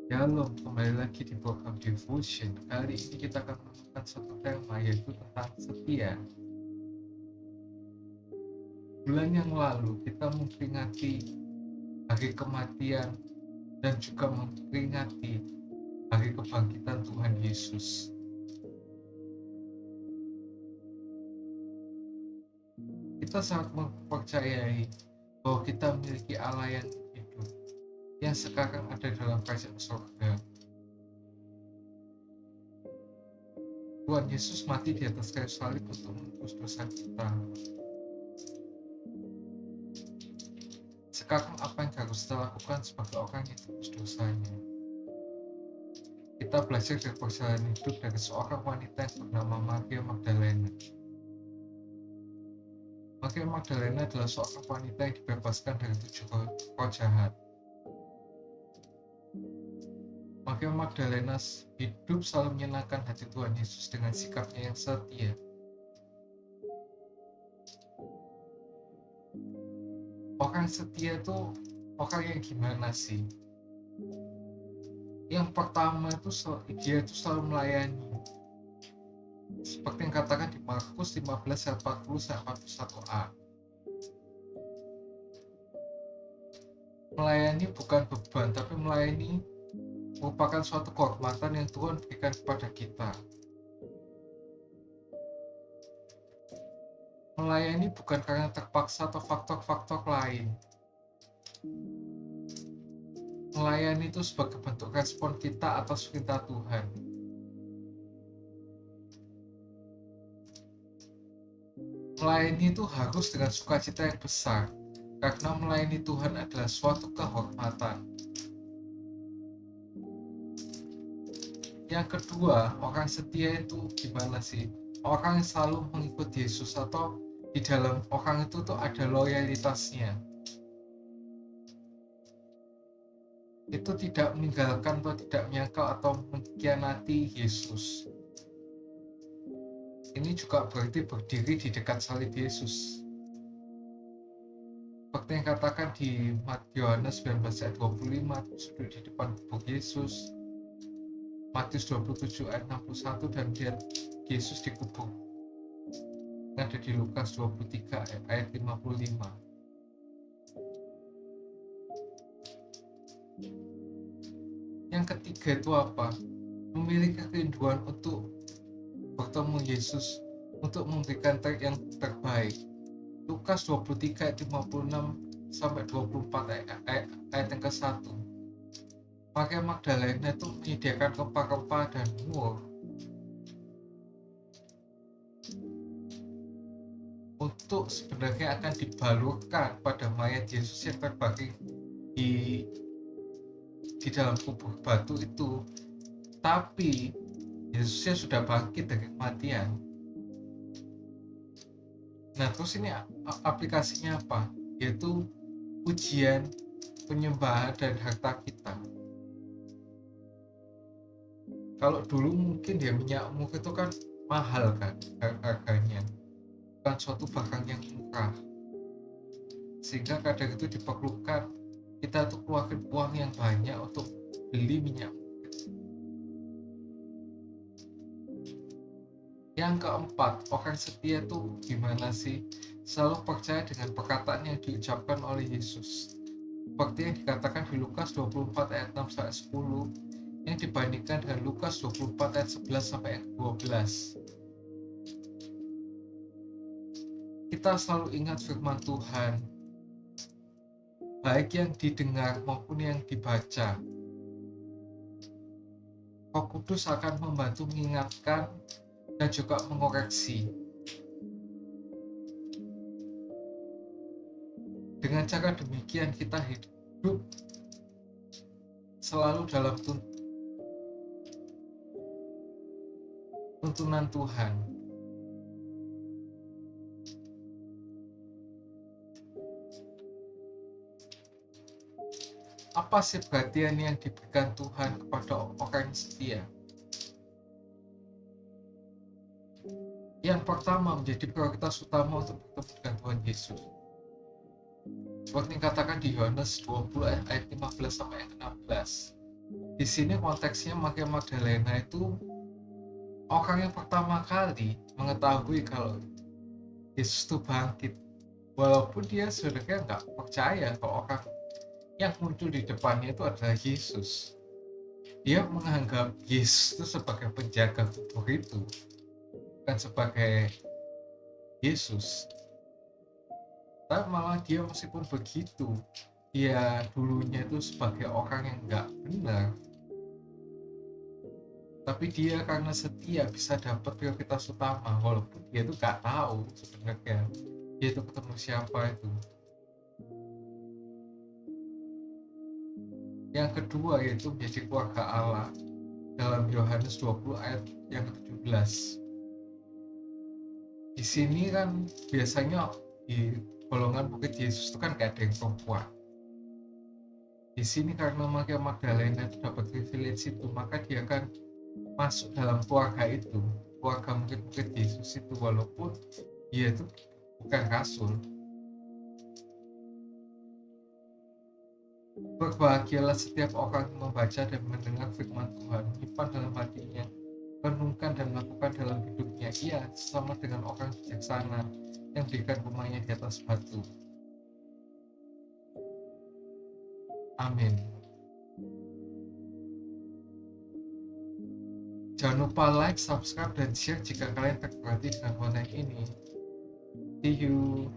Shalom, kembali lagi di program Devotion. Kali ini kita akan menemukan satu tema, yaitu tentang setia. Bulan yang lalu kita memperingati hari kematian dan juga memperingati hari kebangkitan Tuhan Yesus. Kita sangat mempercayai bahwa kita memiliki Allah yang hidup, yang sekarang ada dalam kerajaan surga. Tuhan Yesus mati di atas kayu salib untuk menebus dosa kita. Sekarang apa yang harus kita lakukan sebagai orang yang tebus dosanya? Kita belajar dari perjalanan hidup dari seorang wanita yang bernama Maria Magdalena. Maria Magdalena adalah seorang wanita yang dibebaskan dari 7 roh jahat. Maria Magdalena hidup selalu menyenangkan hati Tuhan Yesus dengan sikapnya yang setia. Orang setia itu orang yang gimana sih? Yang pertama itu dia itu selalu melayani. Seperti yang katakan di Markus 15 ayat 40-41a. Melayani bukan beban, tapi melayani merupakan suatu kehormatan yang Tuhan berikan kepada kita. Melayani bukan karena terpaksa atau faktor-faktor lain. Melayani itu sebagai bentuk respon kita atas perintah Tuhan. Melayani itu harus dengan sukacita yang besar, karena melayani Tuhan adalah suatu kehormatan. Yang kedua, orang setia itu gimana sih? Orang yang selalu mengikuti Yesus, atau di dalam orang itu tuh ada loyalitasnya. Itu tidak meninggalkan atau tidak menyangkal atau mengkhianati Yesus. Ini juga berarti berdiri di dekat salib Yesus. Seperti yang katakan di Yohanes 19 ayat 25, duduk di depan kubur Yesus. Matius 27 ayat 61, dan lihat Yesus dikubur. Ada di Lukas 23 ayat 55. Yang ketiga itu apa? Memiliki kerinduan untuk bertemu Yesus, untuk memberikan yang terbaik. Lukas 23 ayat 56 sampai 24 ayat yang ke-1. Maria Magdalena itu menyediakan rempah-rempah dan mur untuk sebenarnya akan dibalurkan pada mayat Yesus yang terbaring di dalam kubur batu itu. Tapi Yesusnya sudah bangkit dari kematian. Nah, terus ini aplikasinya apa? Yaitu pujian, penyembahan, dan harta kita. Kalau dulu mungkin dia minyak mur itu kan mahal kan harganya, bukan suatu barang yang murah, sehingga kadang itu diperlukan kita tuh keluarin uang yang banyak untuk beli minyak mur. Yang keempat, orang setia tuh gimana sih? Selalu percaya dengan perkataan yang diucapkan oleh Yesus, seperti yang dikatakan di Lukas 24 ayat 6 sampai 10, yang dibandingkan dengan Lukas 24 ayat 11 sampai 12. Kita selalu ingat firman Tuhan, baik yang didengar maupun yang dibaca. Roh Kudus akan membantu mengingatkan dan juga mengoreksi. Dengan cara demikian kita hidup selalu dalam tuntunan Tuhan. Apa sih perhatian yang diberikan Tuhan kepada orang yang setia? Yang pertama, menjadi prioritas utama untuk bertemu dengan Tuhan Yesus. Seperti yang dikatakan di Yohanes 20 ayat 15 sampai 16. Di sini konteksnya Maria Magdalena itu orang yang pertama kali mengetahui kalau Yesus itu bangkit, walaupun dia sebenarnya nggak percaya kalau orang yang muncul di depannya itu adalah Yesus. Dia menganggap Yesus itu sebagai penjaga kubur itu, bukan sebagai Yesus. Tapi malah dia meskipun begitu, dia dulunya itu sebagai orang yang nggak benar, tapi dia karena setia bisa dapat prioritas utama, walaupun dia itu nggak tahu sebenarnya dia itu ketemu siapa itu. Yang kedua yaitu menjadi keluarga Allah dalam Yohanes 20 ayat yang ke-17. Di sini kan biasanya di golongan murid Yesus itu kan gak ada yang perempuan. Di sini karena Maria Magdalena itu dapat privilege itu, maka dia kan masuk dalam keluarga itu, keluarga murid-murid Yesus itu, walaupun dia itu bukan rasul. Berbahagialah setiap orang yang membaca dan mendengar firman Tuhan, menyimpan dalam hatinya, renungkan dan lakukan dalam hidupnya. Ia sama dengan orang bijaksana yang berikan rumahnya di atas batu. Amin. Jangan lupa like, subscribe, dan share jika kalian terberkati dengan konten ini. See you.